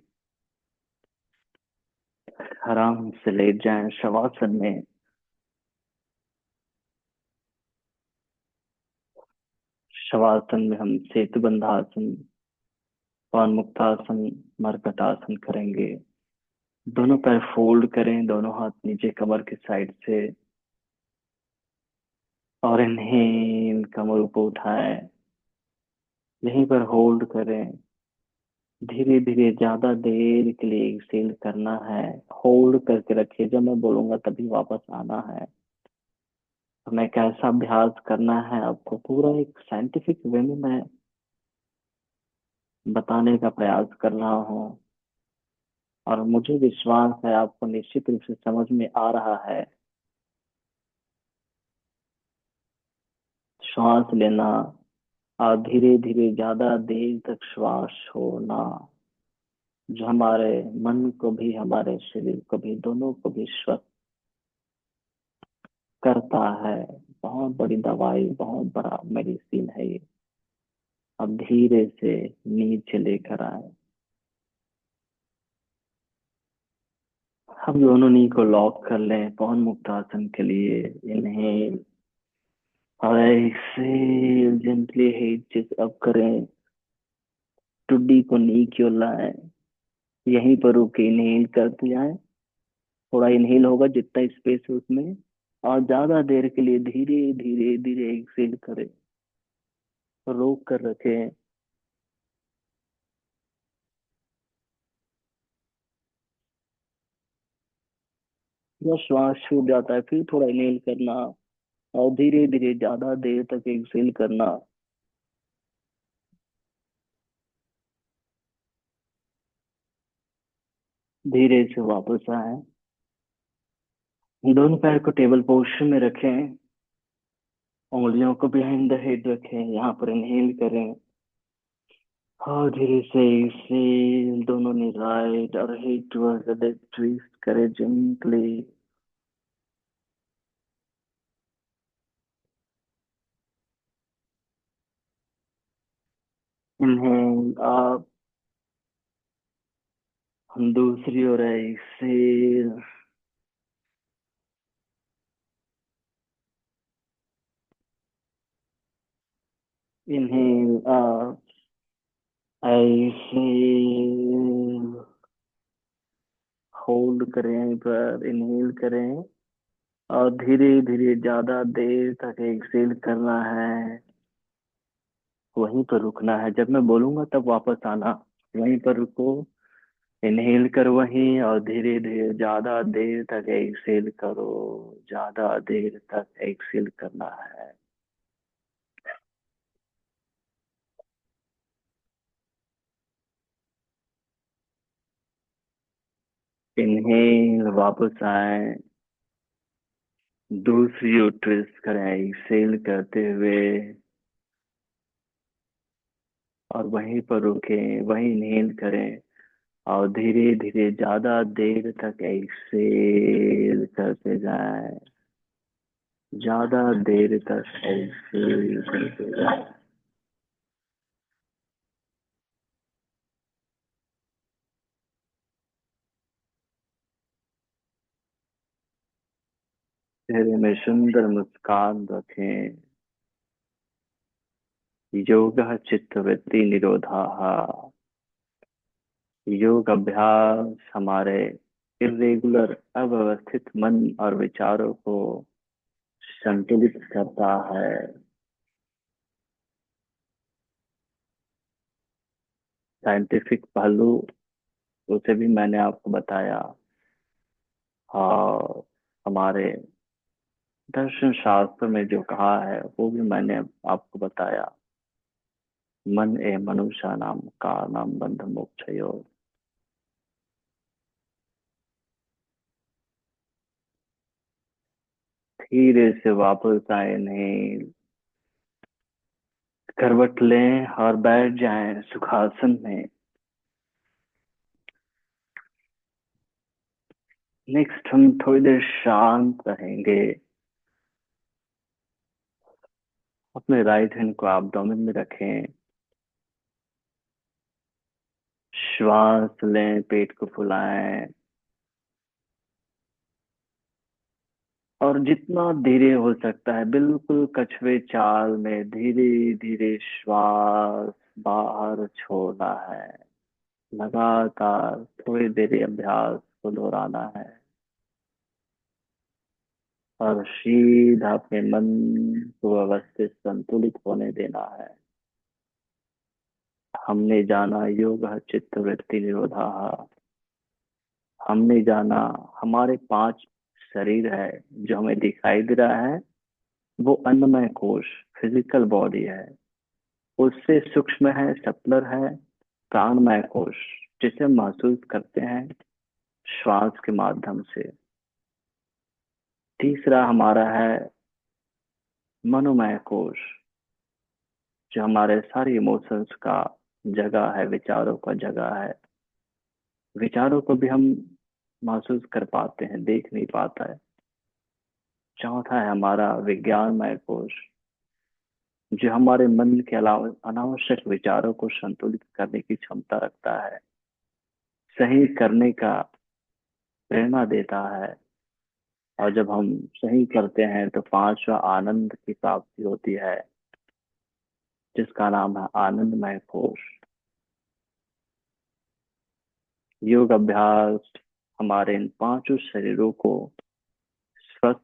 आराम से लेट जाएं शवासन में। शवासन में हम सेतुबंधासन, पवन मुक्तासन, मरकटासन करेंगे। दोनों पैर फोल्ड करें, दोनों हाथ नीचे कमर के साइड से, और इनहेल कमर ऊपर उठाएं, यहीं पर होल्ड करें। धीरे धीरे ज्यादा देर के लिए एक्सेल करना है। होल्ड करके रखिए, जब मैं बोलूंगा तभी वापस आना है। हमें कैसा अभ्यास करना है आपको पूरा एक साइंटिफिक वे में मैं बताने का प्रयास कर रहा हूँ, और मुझे विश्वास है आपको निश्चित रूप से समझ में आ रहा है। श्वास लेना और धीरे धीरे ज्यादा देर तक श्वास छोड़ना, जो हमारे मन को भी हमारे शरीर को भी दोनों को भी स्वस्थ करता है। बहुत बड़ी दवाई, बहुत बड़ा मेडिसिन है ये। अब धीरे से नीचे लेकर आए। हम दोनों नी को लॉक कर लें पवन मुक्त आसन के लिए। इनहेल और एक्सेल, जेंटली हिप अप करें, टुड्डी को नी की ओर लाएं, यहीं पर रुके इनहेल करते जाएं। थोड़ा इनहेल होगा जितना स्पेस है उसमें, और ज्यादा देर के लिए धीरे धीरे धीरे एक्सेल करें, रोक कर रखें। जब श्वास छूट जाता है फिर थोड़ा इनहेल करना, और धीरे धीरे ज्यादा देर तक एक्सेल करना। धीरे से वापस आए। दोनों पैर को टेबल पोस्टर में रखें, उंगलियों को बिहाइंड द हेड रखें, यहाँ पर इनहेल करें, और धीरे से एक्सेल, दोनों ने राइट और head towards the left twist करें जेंटली। इनहेल आप, हम दूसरी ओर एक्सेल। इनहेल आप, एक्सेल, होल्ड करें यहीं पर, इनहेल करें, और धीरे धीरे ज्यादा देर तक एक्सेल करना है। वहीं पर रुकना है, जब मैं बोलूंगा तब वापस आना। वहीं पर रुको, इनहेल करो वहीं, और धीरे धीरे ज्यादा देर तक एक्सेल करो। ज्यादा देर तक एक्सेल करना है। इनहेल, वापस आए, दूसरी ओर ट्विस्ट करें एक्सेल करते हुए, और वहीं पर रुके, वहीं इनहेल करें, और धीरे धीरे ज्यादा देर तक एक्सेल करते जाएं। ज्यादा देर तक एक्सेल करते जाएं। चेहरे में सुंदर मुस्कान रखें। योग चित्तवृत्ति निरोधा। योग अभ्यास हमारे इरेगुलर अव्यवस्थित मन और विचारों को संतुलित करता है। साइंटिफिक पहलू उसे भी मैंने आपको बताया, और हमारे दर्शन शास्त्र में जो कहा है वो भी मैंने आपको बताया। मन ए मनुष्य नाम का नाम बंध मोक्ष। धीरे से वापस आए, नहीं, करवट लें और बैठ जाएं सुखासन में। नेक्स्ट हम थोड़ी देर शांत रहेंगे। अपने राइट हैंड को एब्डोमेन में रखें। श्वास लें, पेट को फुलाएं और जितना धीरे हो सकता है बिल्कुल कछुए चाल में धीरे धीरे श्वास बाहर छोड़ना है। लगातार थोड़ी देर अभ्यास को दोहराना है और सीधा अपने मन को व्यवस्थित संतुलित होने देना है। हमने जाना योग चित्त वृत्ति निरोधा। हमने जाना हमारे पांच शरीर है जो हमें दिखाई दे रहा है, वो अन्नमय कोश, फिजिकल बॉडी है। उससे सूक्ष्म है, सप्लर है, प्राणमय कोश, जिसे हम महसूस करते हैं श्वास के माध्यम से। तीसरा हमारा है मनोमय कोश, जो हमारे सारे इमोशंस का जगह है, विचारों का जगह है। विचारों को भी हम महसूस कर पाते हैं, देख नहीं पाता है। चौथा है हमारा विज्ञानमय कोश, जो हमारे मन के अलावा अनावश्यक विचारों को संतुलित करने की क्षमता रखता है, सही करने का प्रेरणा देता है। और जब हम सही करते हैं तो पांचवा आनंद की प्राप्ति होती है, जिसका नाम है आनंदमय कोश। योग अभ्यास हमारे इन पांचों शरीरों को स्वस्थ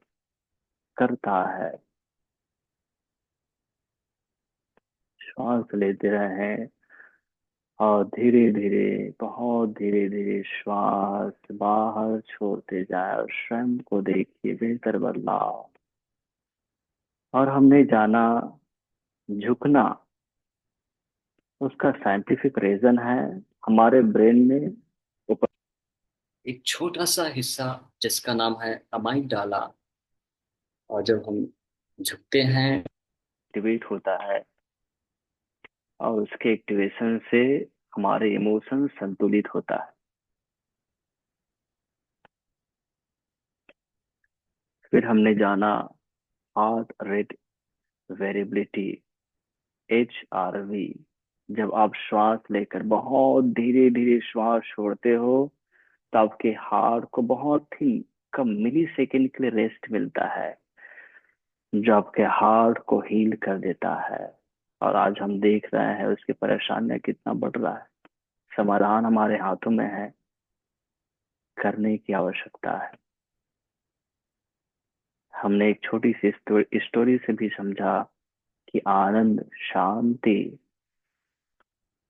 करता है। श्वास लेते रहें और धीरे धीरे, बहुत धीरे धीरे श्वास बाहर छोड़ते जाए और स्वयं को देखिए बेहतर बदलाव। और हमने जाना झुकना, उसका साइंटिफिक रीजन है हमारे ब्रेन में ऊपर एक छोटा सा हिस्सा जिसका नाम है अमाइगडाला। और जब हम झुकते हैं एक्टिवेट होता है और उसके एक्टिवेशन से हमारे इमोशन संतुलित होता है। फिर हमने जाना हार्ट रेट वेरिएबिलिटी, HRV। जब आप श्वास लेकर बहुत धीरे धीरे श्वास छोड़ते हो तो आपके हार्ट को बहुत ही कम मिली सेकेंड के लिए रेस्ट मिलता है, जो आपके हार्ट को हील कर देता है। और आज हम देख रहे हैं उसकी परेशानियां कितना बढ़ रहा है। समाधान हमारे हाथों में है, करने की आवश्यकता है। हमने एक छोटी सी स्टोरी से भी समझा कि आनंद, शांति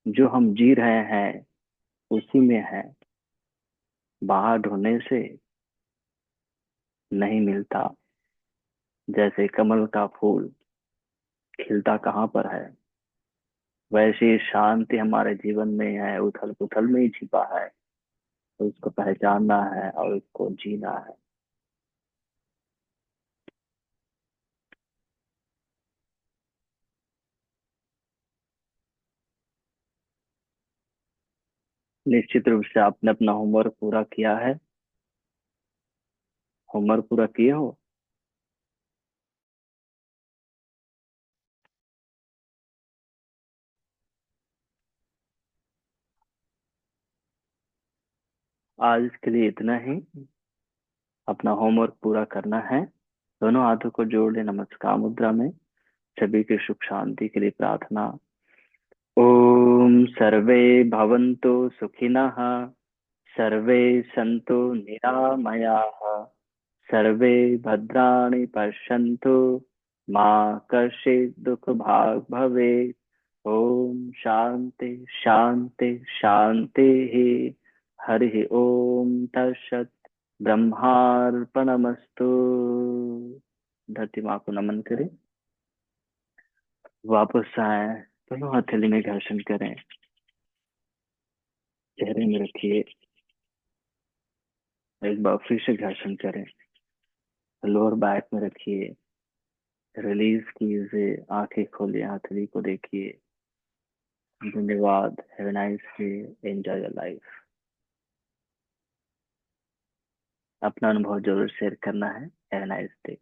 जो हम जी रहे हैं उसी में है, बाहर ढूंढने से नहीं मिलता। जैसे कमल का फूल खिलता कहाँ पर है, वैसे ही शांति हमारे जीवन में है, उथल पुथल में ही छिपा है। तो उसको पहचानना है और उसको जीना है। निश्चित रूप से आपने अपना होमवर्क पूरा किया है। होमवर्क पूरा किए हो? आज के लिए इतना ही। अपना होमवर्क पूरा करना है। दोनों हाथों को जोड़ ले नमस्कार मुद्रा में। सभी की सुख शांति के लिए प्रार्थना। ओम सर्वे भवन्तु सुखिनः, सर्वे सन्तु निरामयाः, सर्वे भद्राणि पश्यन्तु, मां कश्चित् दुःखभाग् भवेत्। ओम शांति शांति शांति। हरि ओम तत्सत्। ब्रह्मार्पणमस्तु। धरती माँ को नमन करें। वापस आए, दोनों हथेली में घर्षण करें, चेहरे में रखिए। एक बार फिर से घर्षण करें। लोअर बैक में रखिए, रिलीज कीजिए, आंखें खोलिए, हथेली को देखिए। धन्यवाद। Have a nice day. Enjoy your life. अपना अनुभव जरूर शेयर करना है। Have a nice day.